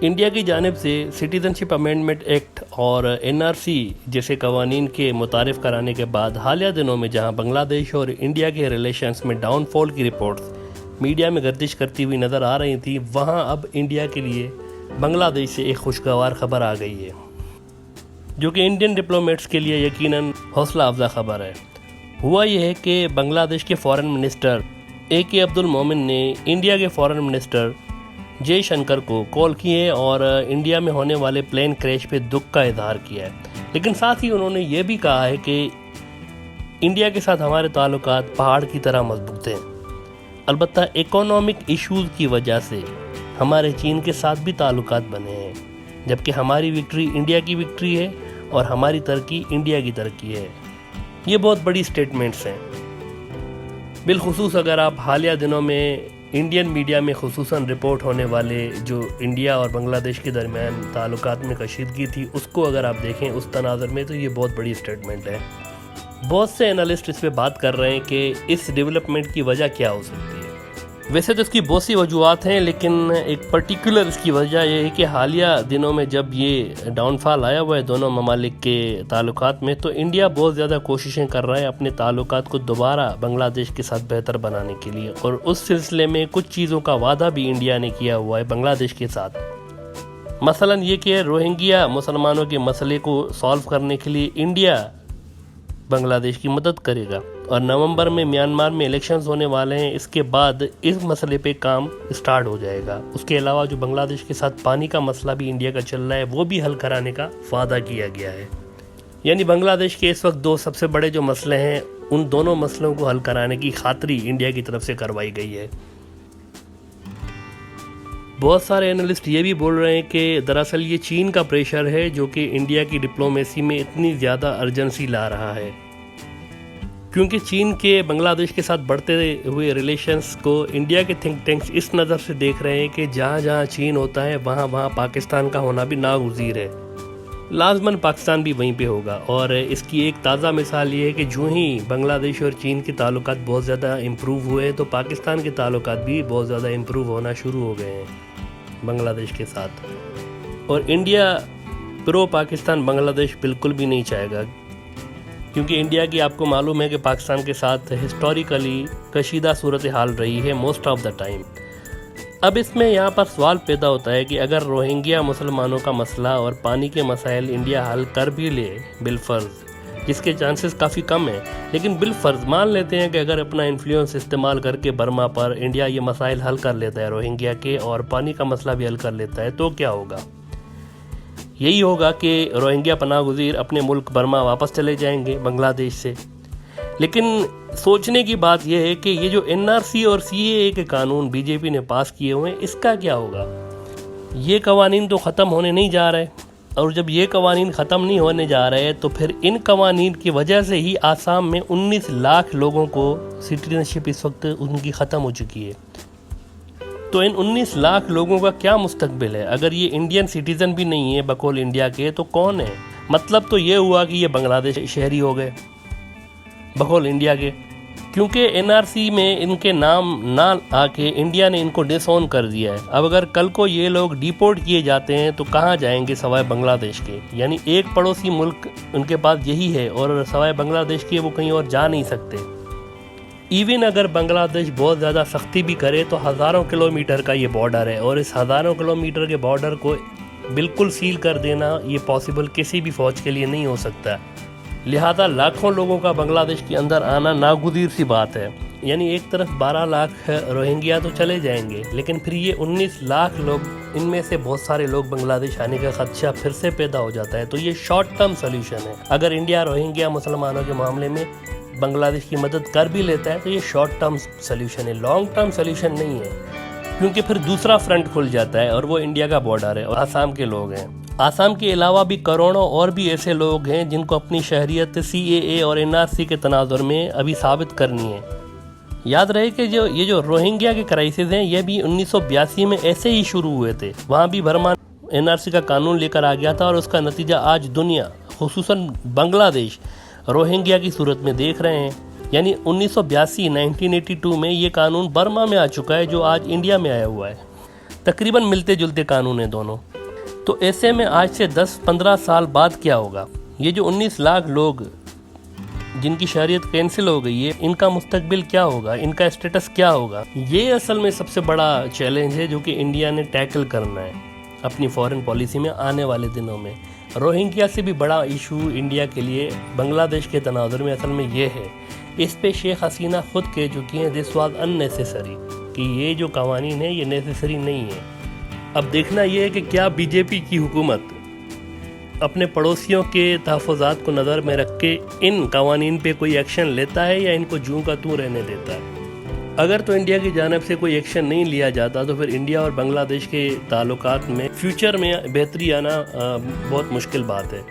India کی جانب سے سٹیزنشپ امینڈمنٹ ایکٹ اور NRC جیسے قوانین کے متعارف کرانے کے بعد حالیہ دنوں میں جہاں بنگلہ دیش اور انڈیا کے ریلیشنز میں ڈاؤن فال کی رپورٹس میڈیا میں گردش کرتی ہوئی نظر آ رہی تھیں، وہاں اب انڈیا کے لیے بنگلہ دیش سے ایک خوشگوار خبر آ گئی ہے، جو کہ انڈین ڈپلومیٹس کے لیے یقیناً حوصلہ افزا خبر ہے۔ ہوا یہ ہے کہ بنگلہ دیش کے فارن منسٹر AK عبد المومن نے انڈیا کے فارن منسٹر جے شنکر کو کال کیے اور انڈیا میں ہونے والے پلین کریش پہ دکھ کا اظہار کیا ہے، لیکن ساتھ ہی انہوں نے یہ بھی کہا ہے کہ انڈیا کے ساتھ ہمارے تعلقات پہاڑ کی طرح مضبوط ہیں، البتہ اکنامک ایشوز کی وجہ سے ہمارے چین کے ساتھ بھی تعلقات بنے ہیں، جبکہ ہماری وکٹری انڈیا کی وکٹری ہے اور ہماری ترقی انڈیا کی ترقی ہے۔ یہ بہت بڑی سٹیٹمنٹس ہیں، بالخصوص اگر آپ حالیہ دنوں میں انڈین میڈیا میں خصوصاً رپورٹ ہونے والے جو انڈیا اور بنگلہ دیش کے درمیان تعلقات میں کشیدگی تھی اس کو اگر آپ دیکھیں اس تناظر میں، تو یہ بہت بڑی سٹیٹمنٹ ہے۔ بہت سے انالسٹ اس پہ بات کر رہے ہیں کہ اس ڈیولپمنٹ کی وجہ کیا ہو سکتی ہے۔ ویسے تو اس کی بہت سی وجوہات ہیں، لیکن ایک پرٹیکولر اس کی وجہ یہ ہے کہ حالیہ دنوں میں جب یہ ڈاؤن فال آیا ہوا ہے دونوں ممالک کے تعلقات میں، تو انڈیا بہت زیادہ کوششیں کر رہا ہے اپنے تعلقات کو دوبارہ بنگلہ دیش کے ساتھ بہتر بنانے کے لیے، اور اس سلسلے میں کچھ چیزوں کا وعدہ بھی انڈیا نے کیا ہوا ہے بنگلہ دیش کے ساتھ۔ مثلاً یہ کہ روہنگیا مسلمانوں کے مسئلے کو سالو کرنے کے لیے انڈیا بنگلہ دیش کی مدد کرے گا، اور نومبر میں میانمار میں الیکشنز ہونے والے ہیں، اس کے بعد اس مسئلے پہ کام سٹارٹ ہو جائے گا۔ اس کے علاوہ جو بنگلہ دیش کے ساتھ پانی کا مسئلہ بھی انڈیا کا چل رہا ہے وہ بھی حل کرانے کا وعدہ کیا گیا ہے، یعنی بنگلہ دیش کے اس وقت دو سب سے بڑے جو مسئلے ہیں ان دونوں مسئلوں کو حل کرانے کی خاطری انڈیا کی طرف سے کروائی گئی ہے۔ بہت سارے انالسٹ یہ بھی بول رہے ہیں کہ دراصل یہ چین کا پریشر ہے جو کہ انڈیا کی ڈپلومیسی میں اتنی زیادہ ارجنسی لا رہا ہے، کیونکہ چین کے بنگلہ دیش کے ساتھ بڑھتے ہوئے ریلیشنز کو انڈیا کے تھنک ٹینکس اس نظر سے دیکھ رہے ہیں کہ جہاں جہاں چین ہوتا ہے وہاں وہاں پاکستان کا ہونا بھی ناگزیر ہے، لازماً پاکستان بھی وہیں پہ ہوگا۔ اور اس کی ایک تازہ مثال یہ ہے کہ جو ہی بنگلہ دیش اور چین کے تعلقات بہت زیادہ امپروو ہوئے تو پاکستان کے تعلقات بھی بہت زیادہ امپروو ہونا شروع ہو گئے ہیں بنگلہ دیش کے ساتھ، اور انڈیا پرو پاکستان بنگلہ دیش بالکل بھی نہیں چاہے گا، کیونکہ انڈیا کی آپ کو معلوم ہے کہ پاکستان کے ساتھ ہسٹوریکلی کشیدہ صورتحال رہی ہے موسٹ آف دا ٹائم۔ اب اس میں یہاں پر سوال پیدا ہوتا ہے کہ اگر روہنگیا مسلمانوں کا مسئلہ اور پانی کے مسائل انڈیا حل کر بھی لے بالفرض، جس کے چانسز کافی کم ہیں، لیکن بالفرض مان لیتے ہیں کہ اگر اپنا انفلوئنس استعمال کر کے برما پر انڈیا یہ مسائل حل کر لیتا ہے روہنگیا کے اور پانی کا مسئلہ بھی حل کر لیتا ہے، تو کیا ہوگا؟ یہی ہوگا کہ روہنگیا پناہ گزیر اپنے ملک برما واپس چلے جائیں گے بنگلہ دیش سے۔ لیکن سوچنے کی بات یہ ہے کہ یہ جو NRC اور CAA کے قانون BJP نے پاس کیے ہوئے ہیں، اس کا کیا ہوگا؟ یہ قوانین تو ختم ہونے نہیں جا رہے، اور جب یہ قوانین ختم نہیں ہونے جا رہے تو پھر ان قوانین کی وجہ سے ہی آسام میں 19 لاکھ لوگوں کو سٹیزنشپ اس وقت ان کی ختم ہو چکی ہے۔ تو ان 19 لاکھ لوگوں کا کیا مستقبل ہے؟ اگر یہ انڈین سٹیزن بھی نہیں ہے بقول انڈیا کے تو کون ہے؟ مطلب تو یہ ہوا کہ یہ بنگلہ دیش شہری ہو گئے بقول انڈیا کے، کیونکہ NRC میں ان کے نام نہ آ کے انڈیا نے ان کو ڈس اون کر دیا ہے۔ اب اگر کل کو یہ لوگ ڈیپورٹ کیے جاتے ہیں تو کہاں جائیں گے سوائے بنگلہ دیش کے؟ یعنی ایک پڑوسی ملک ان کے پاس یہی ہے، اور سوائے بنگلہ دیش کے وہ کہیں اور جا نہیں سکتے۔ ایون اگر بنگلہ دیش بہت زیادہ سختی بھی کرے تو ہزاروں کلومیٹر کا یہ بارڈر ہے، اور اس ہزاروں کلومیٹر کے بارڈر کو بالکل سیل کر دینا یہ پاسبل کسی بھی فوج کے لیے نہیں ہو سکتا، لہذا لاکھوں لوگوں کا بنگلہ دیش کے اندر آنا ناگزیر سی بات ہے۔ یعنی ایک طرف 12 لاکھ روہنگیا تو چلے جائیں گے، لیکن پھر یہ 19 لاکھ لوگ، ان میں سے بہت سارے لوگ بنگلہ دیش آنے کا خدشہ پھر سے پیدا ہو جاتا ہے۔ تو یہ شارٹ ٹرم سلیوشن ہے، اگر انڈیا روہنگیا مسلمانوں کے معاملے میں بنگلہ دیش کی مدد کر بھی لیتا ہے تو یہ شارٹ ٹرم سلیوشن ہے، لانگ ٹرم سلیوشن نہیں ہے، کیونکہ پھر دوسرا فرنٹ کھل جاتا ہے اور وہ انڈیا کا بارڈر ہے اور آسام کے لوگ ہیں۔ آسام کے علاوہ بھی کروڑوں اور بھی ایسے لوگ ہیں جن کو اپنی شہریت CAA اور NRC کے تناظر میں ابھی ثابت کرنی ہے۔ یاد رہے کہ یہ جو روہنگیا کے کرائسس ہیں یہ بھی 1982 میں ایسے ہی شروع ہوئے تھے، وہاں بھی برما NRC کا قانون لے کر آ گیا تھا، اور اس کا نتیجہ آج دنیا خصوصاً بنگلہ دیش روہنگیا کی صورت میں دیکھ رہے ہیں۔ یعنی 1982 میں یہ قانون برما میں آ چکا ہے جو آج انڈیا میں آیا ہوا ہے۔ تقریباً ملتے جلتے قانون ہیں دونوں. تو ایسے میں آج سے 10-15 سال بعد کیا ہوگا؟ یہ جو 19 لاکھ لوگ جن کی شہریت کینسل ہو گئی ہے، ان کا مستقبل کیا ہوگا؟ ان کا اسٹیٹس کیا ہوگا؟ یہ اصل میں سب سے بڑا چیلنج ہے جو کہ انڈیا نے ٹیکل کرنا ہے اپنی فارن پالیسی میں آنے والے دنوں میں. روہنگیا سے بھی بڑا ایشو انڈیا کے لیے بنگلہ دیش کے تناظر میں اصل میں یہ ہے. اس پہ شیخ حسینہ خود کہہ چکی ہیں دس واز ان نیسیسری، کہ یہ جو قوانین ہیں یہ نیسیسری نہیں ہے. اب دیکھنا یہ ہے کہ کیا بی جے پی کی حکومت اپنے پڑوسیوں کے تحفظات کو نظر میں رکھ کے ان قوانین پہ کوئی ایکشن لیتا ہے یا ان کو جوں کا توں رہنے دیتا ہے. اگر تو انڈیا کی جانب سے کوئی ایکشن نہیں لیا جاتا تو پھر انڈیا اور بنگلہ دیش کے تعلقات میں فیوچر میں بہتری آنا بہت مشکل بات ہے.